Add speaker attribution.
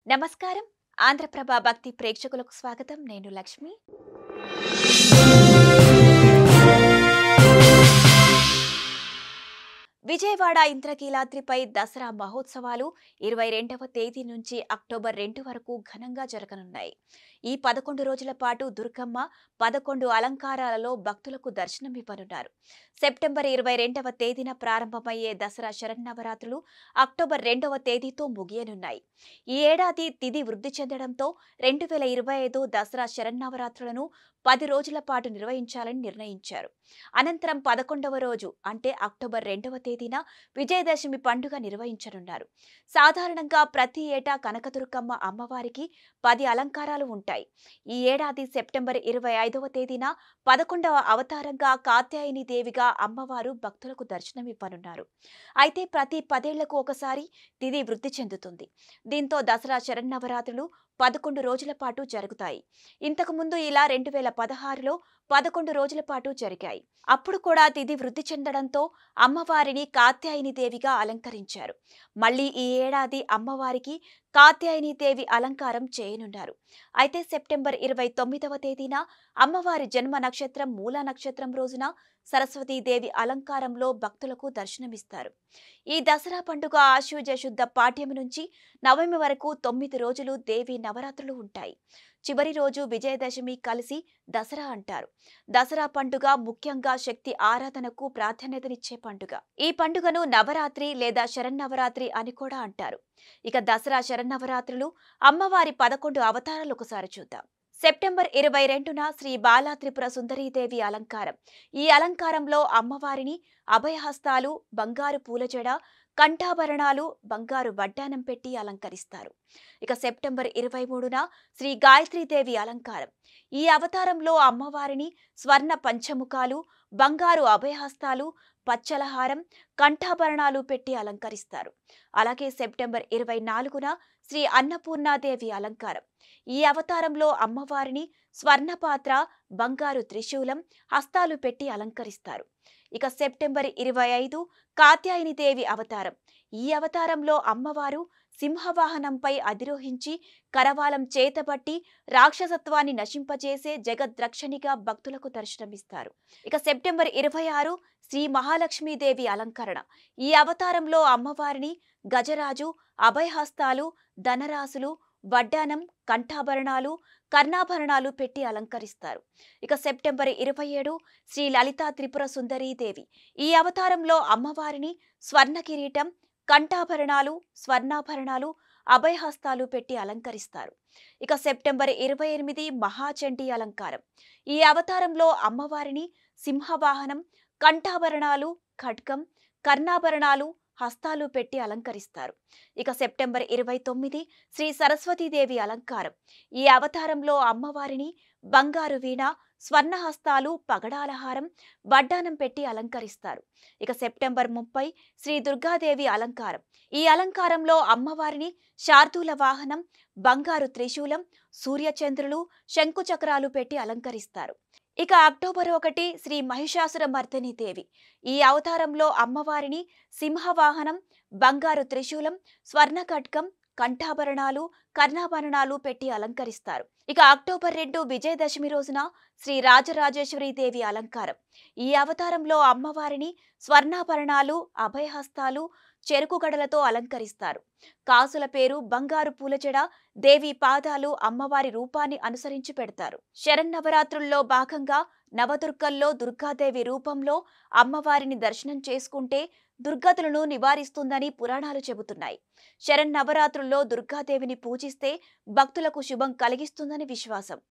Speaker 1: నమస్కారం. ఆంధ్రప్రభ భక్తి ప్రేక్షకులకు స్వాగతం. నేను లక్ష్మి. విజయవాడ ఇంద్రకీలాద్రిపై దసరా మహోత్సవాలు 22వ తేదీ నుంచి అక్టోబర్ 2 వరకు ఘనంగా జరగనున్నాయి. ఈ 11 రోజుల పాటు దుర్గమ్మ 11 అలంకారాలలో భక్తులకు దర్శనమివ్వనున్నారు. సెప్టెంబర్ 22వ తేదీన ప్రారంభమయ్యే దసరా శరన్నవరాత్రులు అక్టోబర్ 2వ తేదీతో ముగియనున్నాయి. ఈ ఏడాది తిథి వృద్ధి చెందడంతో 2025 దసరా శరన్నవరాత్రులను 10 రోజుల పాటు నిర్వహించాలని నిర్ణయించారు. అనంతరం 11వ రోజు అంటే అక్టోబర్ 2వ తేదీన విజయదశమి పండుగ నిర్వహించనున్నారు. సాధారణంగా ప్రతి ఏటా కనకదుర్గమ్మ అమ్మవారికి 10 అలంకారాలు ఉంటాయి. ఈ ఏడాది సెప్టెంబర్ 25వ తేదీన 11వ అవతారంగా కాత్యాయని దేవిగా అమ్మవారు భక్తులకు దర్శనమివ్వనున్నారు. అయితే ప్రతి 10 ఏళ్లకు ఒకసారి తిథి వృద్ధి చెందుతుంది. దీంతో దసరా శరన్నవరాత్రులు 11 రోజుల పాటు జరుగుతాయి. ఇంతకుముందు ఇలా 2016లో 11 రోజుల పాటు జరిగాయి. అప్పుడు కూడా తిథి వృద్ధి చెందడంతో అమ్మవారిని కాత్యాయని దేవిగా అలంకరించారు. మళ్లీ ఈ ఏడాది అమ్మవారికి కాత్యాయని దేవి అలంకారం చేయనున్నారు. అయితే సెప్టెంబర్ 29వ తేదీన అమ్మవారి జన్మ నక్షత్రం మూలా నక్షత్రం రోజున సరస్వతీదేవి అలంకారంలో భక్తులకు దర్శనమిస్తారు. ఈ దసరా పండుగ ఆశ్వయుజ శుద్ధ పాఠ్యమి నుంచి నవమి వరకు 9 రోజులు దేవి నవరాత్రులు ఉంటాయి. చివరి రోజు విజయదశమి కలిసి దసరా అంటారు. దసరా పండుగ ముఖ్యంగా శక్తి ఆరాధనకు ప్రాధాన్యతనిచ్చే పండుగ. ఈ పండుగను నవరాత్రి లేదా శరన్నవరాత్రి అని కూడా అంటారు. ఇక దసరా శరన్నవరాత్రులు అమ్మవారి 11 అవతారాలు ఒకసారి చూద్దాం. సెప్టెంబర్ 22న శ్రీ బాలా త్రిపుర సుందరీదేవి అలంకారం. ఈ అలంకారంలో అమ్మవారిని అభయహస్తాలు, బంగారు పూలజడ, కంఠాభరణాలు, బంగారు వడ్డానం పెట్టి అలంకరిస్తారు. ఇక సెప్టెంబర్ 23న శ్రీ గాయత్రీదేవి అలంకారం. ఈ అవతారంలో అమ్మవారిని స్వర్ణ పంచముఖాలు, బంగారు అభయహస్తాలు, పచ్చలహారం, కంఠాభరణాలు పెట్టి అలంకరిస్తారు. అలాగే సెప్టెంబర్ 24న శ్రీ అన్నపూర్ణాదేవి అలంకారం. ఈ అవతారంలో అమ్మవారిని స్వర్ణపాత్ర, బంగారు త్రిశూలం, హస్తాలు పెట్టి అలంకరిస్తారు. ఇక సెప్టెంబర్ 25 కాత్యాయని దేవి అవతారం. ఈ అవతారంలో అమ్మవారు సింహవాహనంపై అధిరోహించి కరవాలం చేతబట్టి రాక్షసత్వాన్ని నశింపజేసే జగద్రక్షణిగా భక్తులకు దర్శనమిస్తారు. ఇక సెప్టెంబర్ 26 శ్రీ మహాలక్ష్మీదేవి అలంకరణ. ఈ అవతారంలో అమ్మవారిని గజరాజు, అభయహస్తాలు, ధనరాశులు, వడ్డానం, కంఠాభరణాలు, కర్ణాభరణాలు పెట్టి అలంకరిస్తారు. ఇక సెప్టెంబర్ 27 శ్రీ లలితా త్రిపుర సుందరీదేవి. ఈ అవతారంలో అమ్మవారిని స్వర్ణ కిరీటం, కంఠాభరణాలు, స్వర్ణాభరణాలు, అభయహస్తాలు పెట్టి అలంకరిస్తారు. ఇక సెప్టెంబర్ 28 మహాచండీ అలంకారం. ఈ అవతారంలో అమ్మవారిని సింహవాహనం, కంఠాభరణాలు, ఖడ్గం, కర్ణాభరణాలు, హస్తాలు పెట్టి అలంకరిస్తారు. ఇక సెప్టెంబర్ 29 శ్రీ సరస్వతీదేవి అలంకారం. ఈ అవతారంలో అమ్మవారిని బంగారు వీణ, స్వర్ణహస్తాలు, పగడాలహారం, వడ్డానం పెట్టి అలంకరిస్తారు. ఇక సెప్టెంబర్ 30 శ్రీ దుర్గాదేవి అలంకారం. ఈ అలంకారంలో అమ్మవారిని శార్దూల వాహనం, బంగారు త్రిశూలం, సూర్యచంద్రులు, శంకుచక్రాలు పెట్టి అలంకరిస్తారు. ఇక అక్టోబర్ 1 శ్రీ మహిషాసుర మర్దిని దేవి. ఈ అవతారంలో అమ్మవారిని సింహవాహనం, బంగారు త్రిశూలం, స్వర్ణ ఖడ్గం, కంఠాభరణాలు, కర్ణాభరణాలు పెట్టి అలంకరిస్తారు. ఇక అక్టోబర్ 2 విజయదశమి రోజున శ్రీ రాజరాజేశ్వరి దేవి అలంకారం. ఈ అవతారంలో అమ్మవారిని స్వర్ణాభరణాలు, అభయహస్తాలు, చెరుకు గడలతో అలంకరిస్తారు. కాసుల పేరు, బంగారు పూలజడ, దేవి పాదాలు అమ్మవారి రూపాన్ని అనుసరించి పెడతారు. శరన్నవరాత్రుల్లో భాగంగా నవదుర్గల్లో దుర్గాదేవి రూపంలో అమ్మవారిని దర్శనం చేసుకుంటే దుర్గతులను నివారిస్తుందని పురాణాలు చెబుతున్నాయి. శరన్నవరాత్రుల్లో దుర్గాదేవిని పూజిస్తే భక్తులకు శుభం కలిగిస్తుందని విశ్వాసం.